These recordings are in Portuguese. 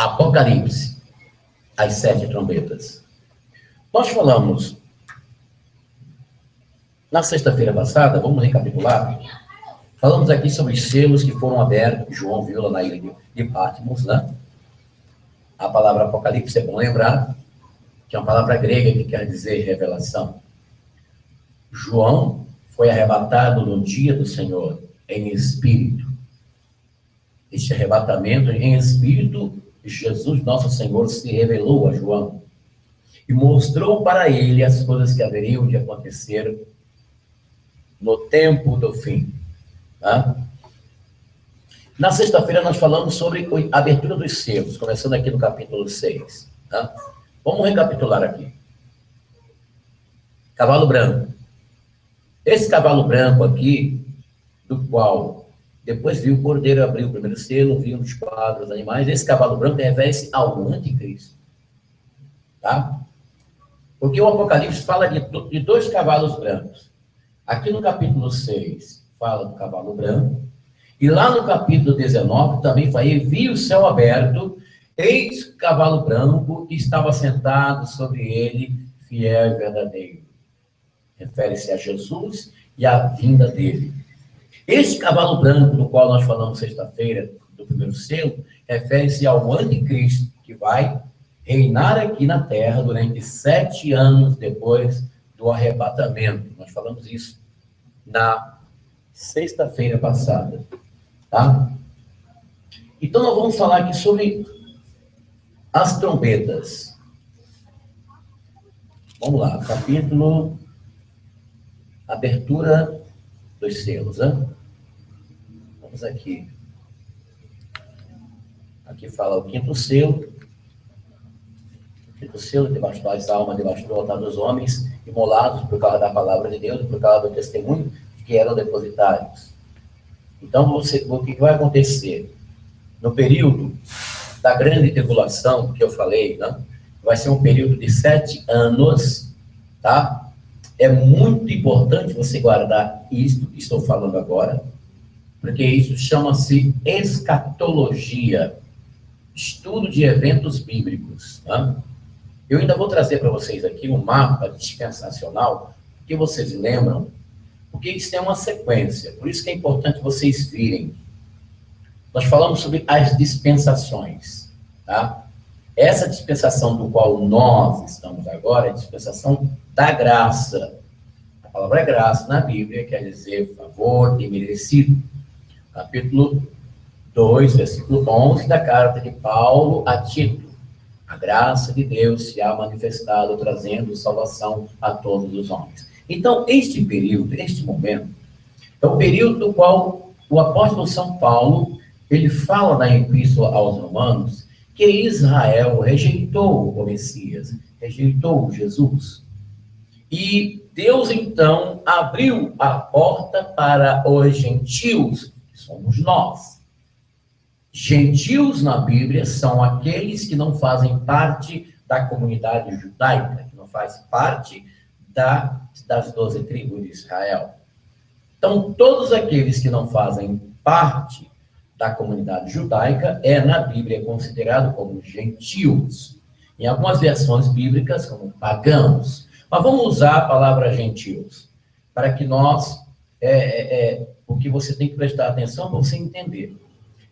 Apocalipse, as 7 trombetas. Nós falamos na sexta-feira passada, vamos recapitular, falamos aqui sobre os selos que foram abertos, João viu lá na ilha de Patmos, né? A palavra Apocalipse, é bom lembrar, que é uma palavra grega que quer dizer revelação. João foi arrebatado no dia do Senhor, em espírito. Este arrebatamento em espírito, Jesus, nosso Senhor, se revelou a João e mostrou para ele as coisas que haveriam de acontecer no tempo do fim. Tá? Na sexta-feira nós falamos sobre a abertura dos selos, começando aqui no capítulo 6. Tá? Vamos recapitular aqui. Cavalo branco. Esse cavalo branco aqui, do qual depois viu o cordeiro abrir o primeiro selo, viu os quadros animais, esse cavalo branco refere-se ao anticristo. Tá? Porque o Apocalipse fala de 2 cavalos brancos. Aqui no capítulo 6 fala do cavalo branco, e lá no capítulo 19 também fala, e viu o céu aberto, eis o cavalo branco, e estava sentado sobre ele, fiel e verdadeiro. Refere-se a Jesus e à vinda dele. Esse cavalo branco, do qual nós falamos sexta-feira, do primeiro selo, refere-se ao anticristo, que vai reinar aqui na terra durante 7 anos depois do arrebatamento. Nós falamos isso na sexta-feira passada, tá? Então, nós vamos falar aqui sobre as trombetas. Vamos lá, capítulo... Abertura dos selos, né? Vamos aqui. Aqui fala o 5º selo. O 5º selo, debaixo das almas, debaixo do altar dos homens, imolados por causa da palavra de Deus, por causa do testemunho que eram depositários. Então, o que vai acontecer? No período da grande tribulação, que eu falei, né? Vai ser um período de 7 anos, tá? É muito importante você guardar isso que estou falando agora, porque isso chama-se escatologia, estudo de eventos bíblicos. Tá? Eu ainda vou trazer para vocês aqui um mapa dispensacional, que vocês lembram, porque isso é uma sequência, por isso que é importante vocês virem. Nós falamos sobre as dispensações, tá? Essa dispensação do qual nós estamos agora é a dispensação da graça. A palavra graça na Bíblia quer dizer favor imerecido. Capítulo 2, versículo 11 da carta de Paulo a Tito. A graça de Deus se há manifestado, trazendo salvação a todos os homens. Então, este período, este momento, é o período do qual o apóstolo São Paulo, ele fala na epístola aos Romanos, que Israel rejeitou o Messias, rejeitou Jesus. E Deus, então, abriu a porta para os gentios, que somos nós. Gentios na Bíblia são aqueles que não fazem parte da comunidade judaica, que não fazem parte das 12 tribos de Israel. Então, todos aqueles que não fazem parte da comunidade judaica na Bíblia considerado como gentios. Em algumas versões bíblicas, como pagãos. Mas vamos usar a palavra gentios, para que nós, o que você tem que prestar atenção para você entender.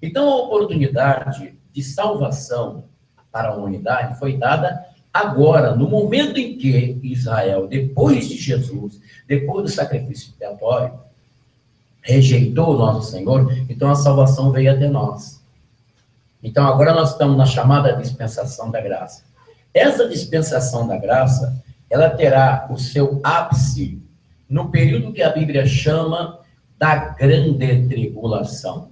Então, a oportunidade de salvação para a humanidade foi dada agora, no momento em que Israel, depois de Jesus, depois do sacrifício expiatório, rejeitou o nosso Senhor, então a salvação veio até nós. Então agora nós estamos na chamada dispensação da graça. Essa dispensação da graça, ela terá o seu ápice no período que a Bíblia chama da grande tribulação.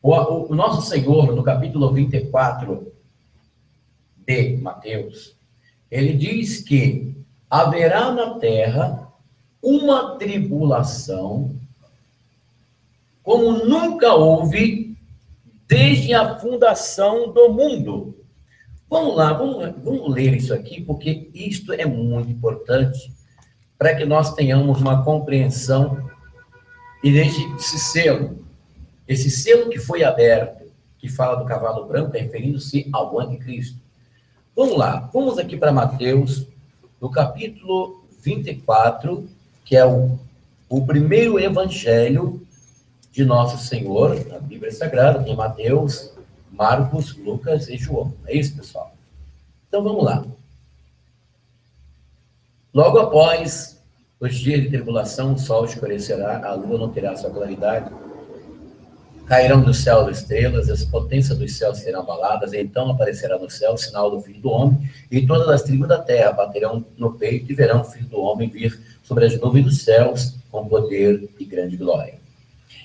O nosso Senhor, no capítulo 24 de Mateus, ele diz que haverá na terra uma tribulação como nunca houve desde a fundação do mundo. Vamos lá, vamos ler isso aqui, porque isto é muito importante para que nós tenhamos uma compreensão e desse selo. Esse selo que foi aberto, que fala do cavalo branco, referindo-se ao anticristo. Vamos lá, vamos aqui para Mateus, no capítulo 24, que é o primeiro evangelho de Nosso Senhor, na Bíblia Sagrada, tem Mateus, Marcos, Lucas e João. É isso, pessoal? Então, vamos lá. Logo após os dias de tribulação, o sol escurecerá, a lua não terá sua claridade, cairão do céu as estrelas, as potências dos céus serão abaladas, então aparecerá no céu o sinal do Filho do Homem, e todas as tribos da terra baterão no peito e verão o Filho do Homem vir sobre as nuvens dos céus com poder e grande glória.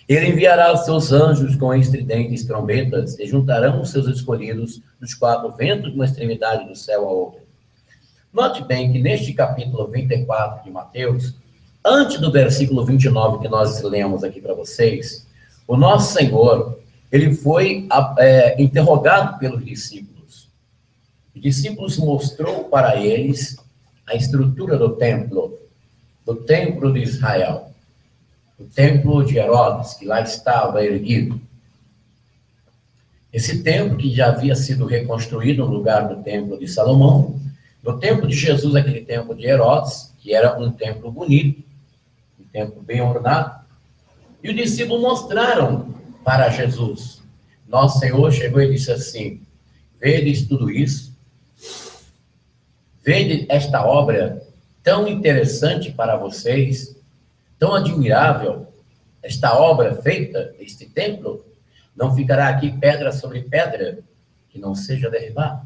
Ele enviará os seus anjos com estridentes trombetas e juntarão os seus escolhidos dos quatro ventos de uma extremidade do céu à outra. Note bem que neste capítulo 24 de Mateus, antes do versículo 29 que nós lemos aqui para vocês, o nosso Senhor, ele foi interrogado pelos discípulos. Os discípulos mostrou para eles a estrutura do templo de Israel, o templo de Herodes, que lá estava erguido. Esse templo que já havia sido reconstruído no lugar do templo de Salomão, no templo de Jesus, aquele templo de Herodes, que era um templo bonito, um templo bem ornado. E os discípulos mostraram para Jesus. Nosso Senhor chegou e disse assim: vedes tudo isso? Vede esta obra tão interessante para vocês, tão admirável, esta obra feita, este templo? Não ficará aqui pedra sobre pedra que não seja derribada.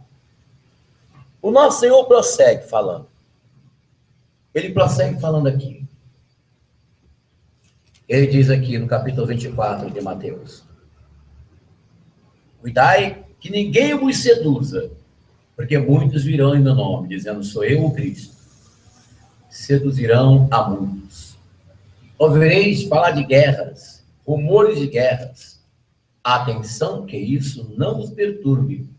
O nosso Senhor prossegue falando. Ele prossegue falando aqui. Ele diz aqui no capítulo 24 de Mateus: cuidai que ninguém vos seduza, porque muitos virão em meu nome, dizendo, sou eu o Cristo. Seduzirão a muitos. Ouvireis falar de guerras, rumores de guerras. Atenção que isso não vos perturbe,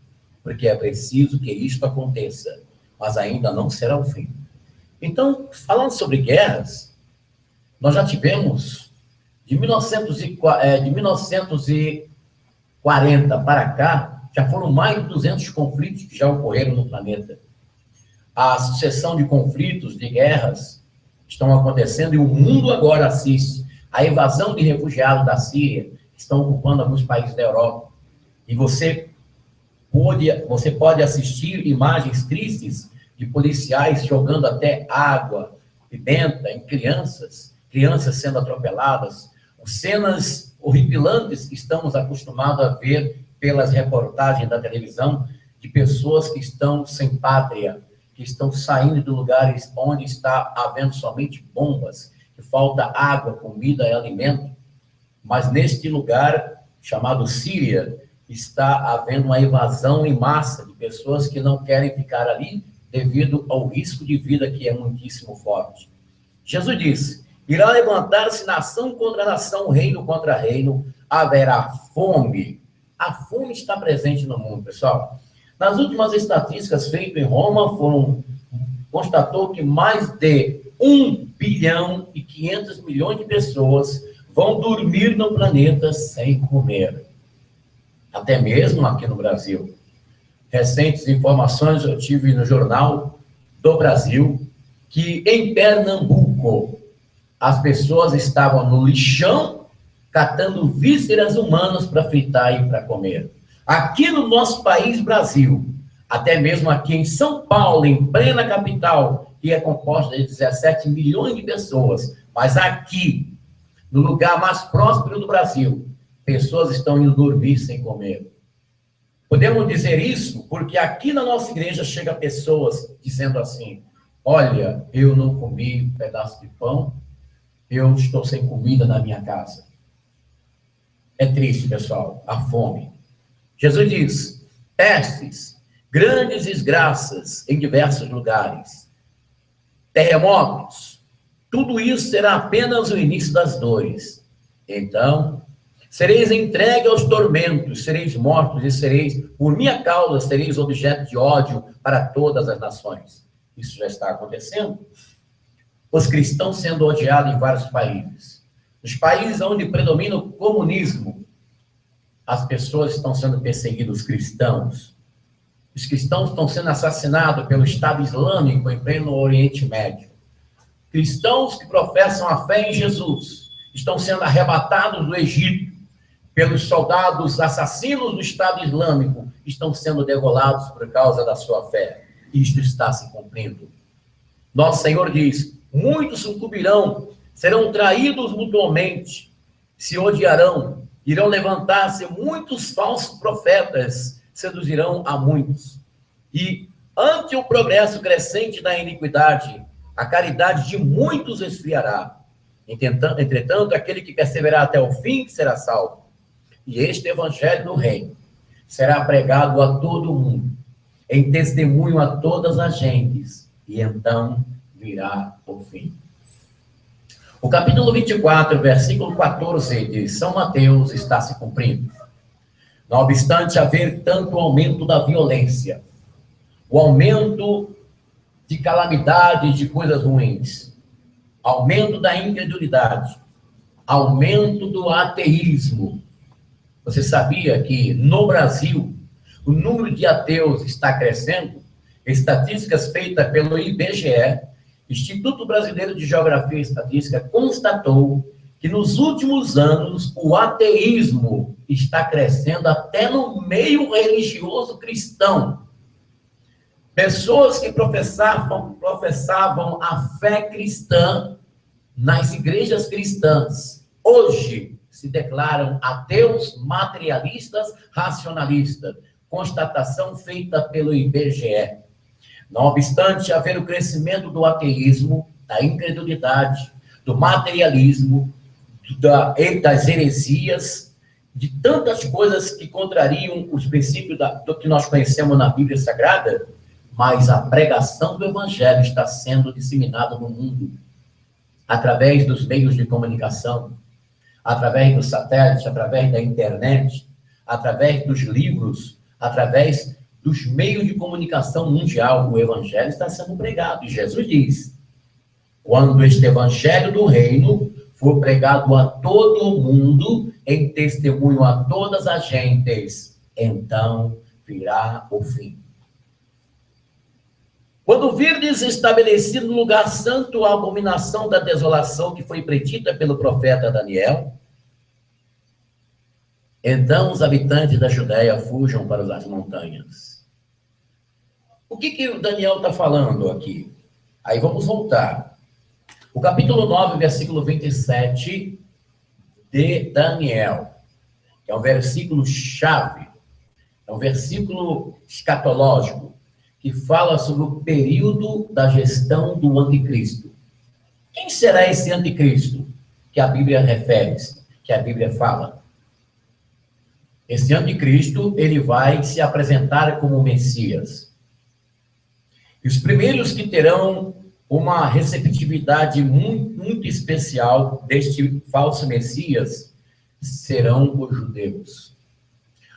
porque é preciso que isto aconteça, mas ainda não será o fim. Então, falando sobre guerras, nós já tivemos de 1940 para cá, já foram mais de 200 conflitos que já ocorreram no planeta. A sucessão de conflitos, de guerras, estão acontecendo e o mundo agora assiste. A invasão de refugiados da Síria, que estão ocupando alguns países da Europa. E você pode assistir imagens tristes de policiais jogando até água, pimenta em crianças sendo atropeladas, cenas horripilantes que estamos acostumados a ver pelas reportagens da televisão de pessoas que estão sem pátria, que estão saindo de lugares onde está havendo somente bombas, que falta água, comida e alimento. Mas neste lugar, chamado Síria, está havendo uma invasão em massa de pessoas que não querem ficar ali devido ao risco de vida que é muitíssimo forte. Jesus disse: irá levantar-se nação contra nação, reino contra reino, haverá fome. A fome está presente no mundo, pessoal. Nas últimas estatísticas feitas em Roma, constatou que mais de 1 bilhão e 500 milhões de pessoas vão dormir no planeta sem comer. Até mesmo aqui no Brasil. Recentes informações eu tive no Jornal do Brasil, que em Pernambuco, as pessoas estavam no lixão, catando vísceras humanas para fritar e para comer. Aqui no nosso país, Brasil, até mesmo aqui em São Paulo, em plena capital, que é composta de 17 milhões de pessoas, mas aqui, no lugar mais próspero do Brasil, pessoas estão indo dormir sem comer. Podemos dizer isso porque aqui na nossa igreja chega pessoas dizendo assim: olha, eu não comi um pedaço de pão, eu estou sem comida na minha casa. É triste, pessoal, a fome. Jesus diz: pestes, grandes desgraças em diversos lugares, terremotos, tudo isso será apenas o início das dores. Então, sereis entregue aos tormentos, sereis mortos e sereis, por minha causa, sereis objeto de ódio para todas as nações. Isso já está acontecendo. Os cristãos sendo odiados em vários países. Nos países onde predomina o comunismo, as pessoas estão sendo perseguidas, os cristãos. Os cristãos estão sendo assassinados pelo Estado Islâmico em pleno Oriente Médio. Cristãos que professam a fé em Jesus estão sendo arrebatados do Egito pelos soldados assassinos do Estado Islâmico, estão sendo degolados por causa da sua fé. Isto está se cumprindo. Nosso Senhor diz: muitos sucumbirão, serão traídos mutuamente, se odiarão, irão levantar-se muitos falsos profetas, seduzirão a muitos. E, ante o progresso crescente da iniquidade, a caridade de muitos esfriará. Entretanto, aquele que perseverar até o fim será salvo. E este evangelho do reino será pregado a todo mundo, em testemunho a todas as gentes, e então virá o fim. O capítulo 24, versículo 14 de São Mateus está se cumprindo. Não obstante haver tanto aumento da violência, o aumento de calamidades, de coisas ruins, aumento da incredulidade, aumento do ateísmo. Você sabia que no Brasil o número de ateus está crescendo? Estatísticas feitas pelo IBGE, Instituto Brasileiro de Geografia e Estatística, constatou que nos últimos anos o ateísmo está crescendo até no meio religioso cristão. Pessoas que professavam a fé cristã nas igrejas cristãs, hoje se declaram ateus, materialistas, racionalistas. Constatação feita pelo IBGE. Não obstante haver o crescimento do ateísmo, da incredulidade, do materialismo, das heresias, de tantas coisas que contrariam os princípios do que nós conhecemos na Bíblia Sagrada, mas a pregação do Evangelho está sendo disseminada no mundo, através dos meios de comunicação, através do satélite, através da internet, através dos livros, através dos meios de comunicação mundial. O Evangelho está sendo pregado. E Jesus diz: quando este Evangelho do reino for pregado a todo o mundo, em testemunho a todas as gentes, então virá o fim. Quando virdes estabelecido no lugar santo a abominação da desolação que foi predita pelo profeta Daniel, então os habitantes da Judéia fujam para as montanhas. O que o Daniel está falando aqui? Aí vamos voltar. O capítulo 9, versículo 27 de Daniel, que é um versículo chave, é um versículo escatológico, que fala sobre o período da gestão do anticristo. Quem será esse anticristo que a Bíblia refere-se, que a Bíblia fala? Esse anticristo, ele vai se apresentar como Messias. E os primeiros que terão uma receptividade muito especial deste falso Messias serão os judeus.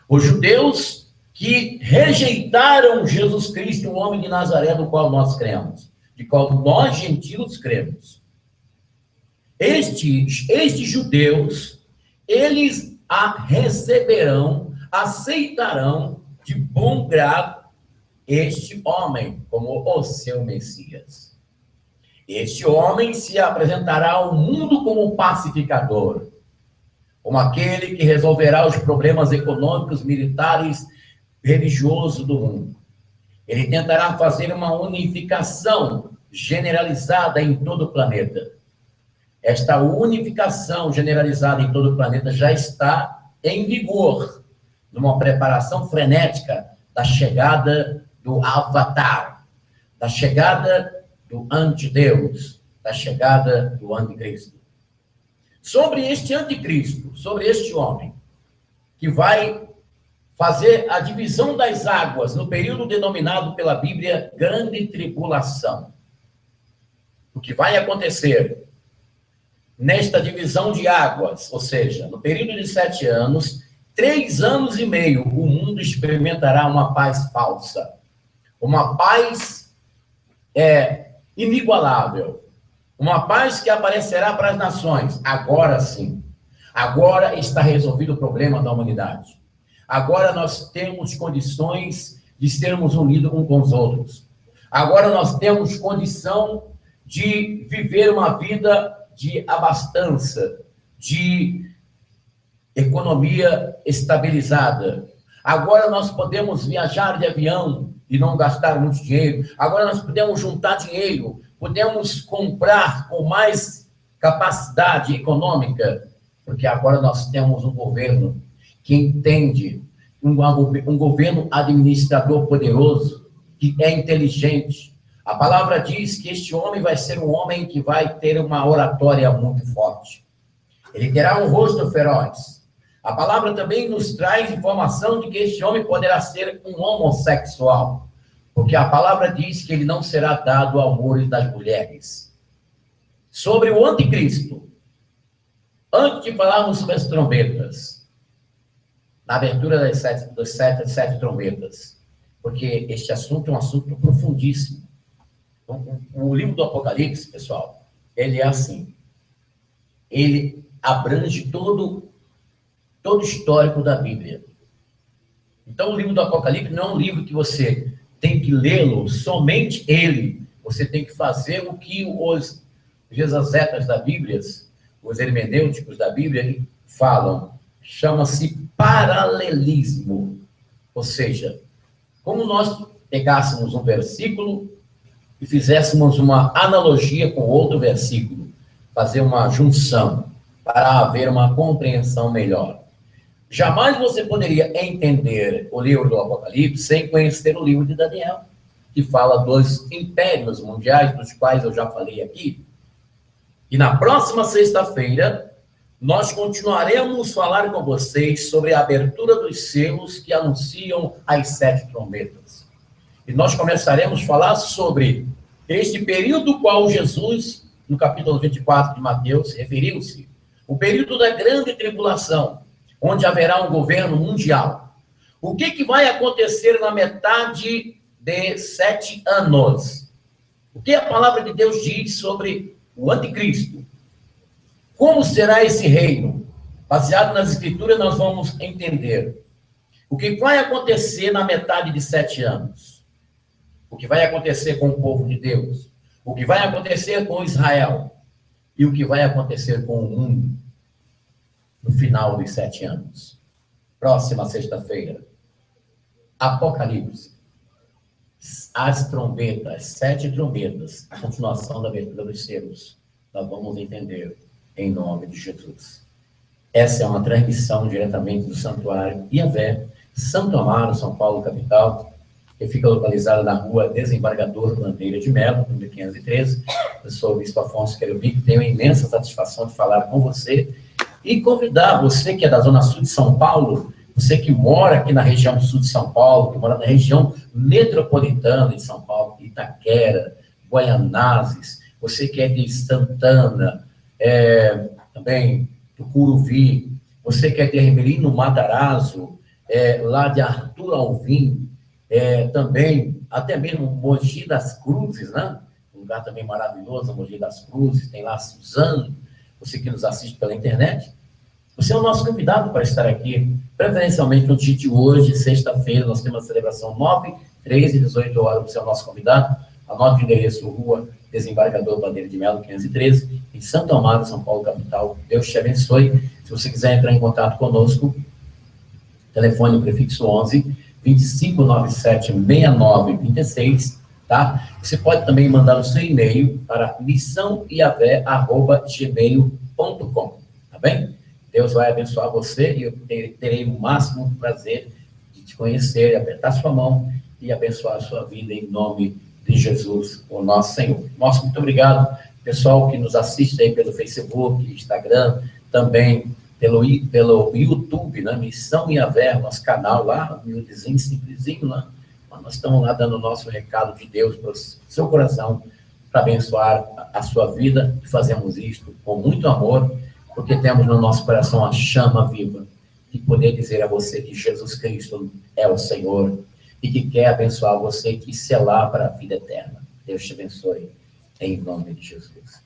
Os judeus que rejeitaram Jesus Cristo, o homem de Nazaré, do qual nós cremos, de qual nós gentios cremos. Estes judeus, eles a receberão, aceitarão de bom grado este homem como o seu Messias. Este homem se apresentará ao mundo como pacificador, como aquele que resolverá os problemas econômicos, militares, religiosos do mundo. Ele tentará fazer uma unificação generalizada em todo o planeta. Esta unificação generalizada em todo o planeta já está em vigor, numa preparação frenética da chegada do Avatar, da chegada do antideus, da chegada do anticristo. Sobre este anticristo, sobre este homem, que vai fazer a divisão das águas no período denominado pela Bíblia Grande Tribulação. O que vai acontecer nesta divisão de águas, ou seja, no período de 7 anos, 3 anos e meio, o mundo experimentará uma paz falsa. Uma paz inigualável. Uma paz que aparecerá para as nações. Agora sim. Agora está resolvido o problema da humanidade. Agora nós temos condições de sermos unidos uns com os outros. Agora nós temos condição de viver uma vida de abastança, de economia estabilizada. Agora nós podemos viajar de avião e não gastar muito dinheiro. Agora nós podemos juntar dinheiro, podemos comprar com mais capacidade econômica, porque agora nós temos um governo que entende, um governo administrador poderoso, que é inteligente. A palavra diz que este homem vai ser um homem que vai ter uma oratória muito forte. Ele terá um rosto feroz. A palavra também nos traz informação de que este homem poderá ser um homossexual, porque a palavra diz que ele não será dado ao amor das mulheres. Sobre o anticristo, antes de falarmos sobre as trombetas, na abertura das sete trombetas, porque este assunto é um assunto profundíssimo. O livro do Apocalipse, pessoal, ele é assim, ele abrange todo o histórico da Bíblia. Então, o livro do Apocalipse não é um livro que você tem que lê-lo, somente ele. Você tem que fazer o que os exegetas da Bíblia, os hermenêuticos da Bíblia falam. Chama-se paralelismo. Ou seja, como nós pegássemos um versículo e fizéssemos uma analogia com outro versículo, fazer uma junção para haver uma compreensão melhor. Jamais você poderia entender o livro do Apocalipse sem conhecer o livro de Daniel, que fala dos impérios mundiais, dos quais eu já falei aqui. E na próxima sexta-feira, nós continuaremos falar com vocês sobre a abertura dos selos que anunciam as 7 trombetas. E nós começaremos a falar sobre este período qual Jesus, no capítulo 24 de Mateus, referiu-se. O período da grande tribulação, onde haverá um governo mundial. O que vai acontecer na metade de 7 anos? O que a palavra de Deus diz sobre o anticristo? Como será esse reino? Baseado nas escrituras, nós vamos entender o que vai acontecer na metade de 7 anos. O que vai acontecer com o povo de Deus. O que vai acontecer com Israel. E o que vai acontecer com o mundo no final dos 7 anos. Próxima sexta-feira. Apocalipse. As trombetas, 7 trombetas, a continuação da abertura dos selos. Nós vamos entender em nome de Jesus. Essa é uma transmissão diretamente do Santuário Yahvé, Santo Amaro, São Paulo, capital, que fica localizada na rua Desembargador Bandeira de Melo, número 513. Eu sou o Bispo Afonso Querubim, tenho a imensa satisfação de falar com você e convidar você que é da Zona Sul de São Paulo, você que mora aqui na região sul de São Paulo, que mora na região metropolitana de São Paulo, Itaquera, Guaianazes, você que é de Santana, também do Curuvi, você que é de Hermelino Matarazzo, lá de Arthur Alvim, também, até mesmo Mogi das Cruzes, né? Um lugar também maravilhoso, Mogi das Cruzes, tem lá Suzano, você que nos assiste pela internet, você é o nosso convidado para estar aqui, preferencialmente no dia de hoje, sexta-feira, nós temos a celebração 9, 13 e 18 horas, você é o nosso convidado, anote o endereço, Rua Desembargador Bandeira de Melo, 513, em Santo Amaro, São Paulo, capital. Deus te abençoe. Se você quiser entrar em contato conosco, telefone prefixo 11 2597 6926, tá? Você pode também mandar o seu e-mail para missãoiavé@gmail.com, tá bem? Deus vai abençoar você e eu terei o máximo prazer de te conhecer, apertar sua mão e abençoar a sua vida em nome de Jesus, o nosso Senhor. Nosso muito obrigado, pessoal que nos assiste aí pelo Facebook, Instagram, também pelo YouTube, né? Missão Yahvé, nosso canal lá, humildezinho, simplesinho lá. Nós estamos lá dando o nosso recado de Deus para o seu coração, para abençoar a sua vida, e fazemos isto com muito amor, porque temos no nosso coração a chama viva de poder dizer a você que Jesus Cristo é o Senhor e que quer abençoar você e te selar para a vida eterna. Deus te abençoe, em nome de Jesus.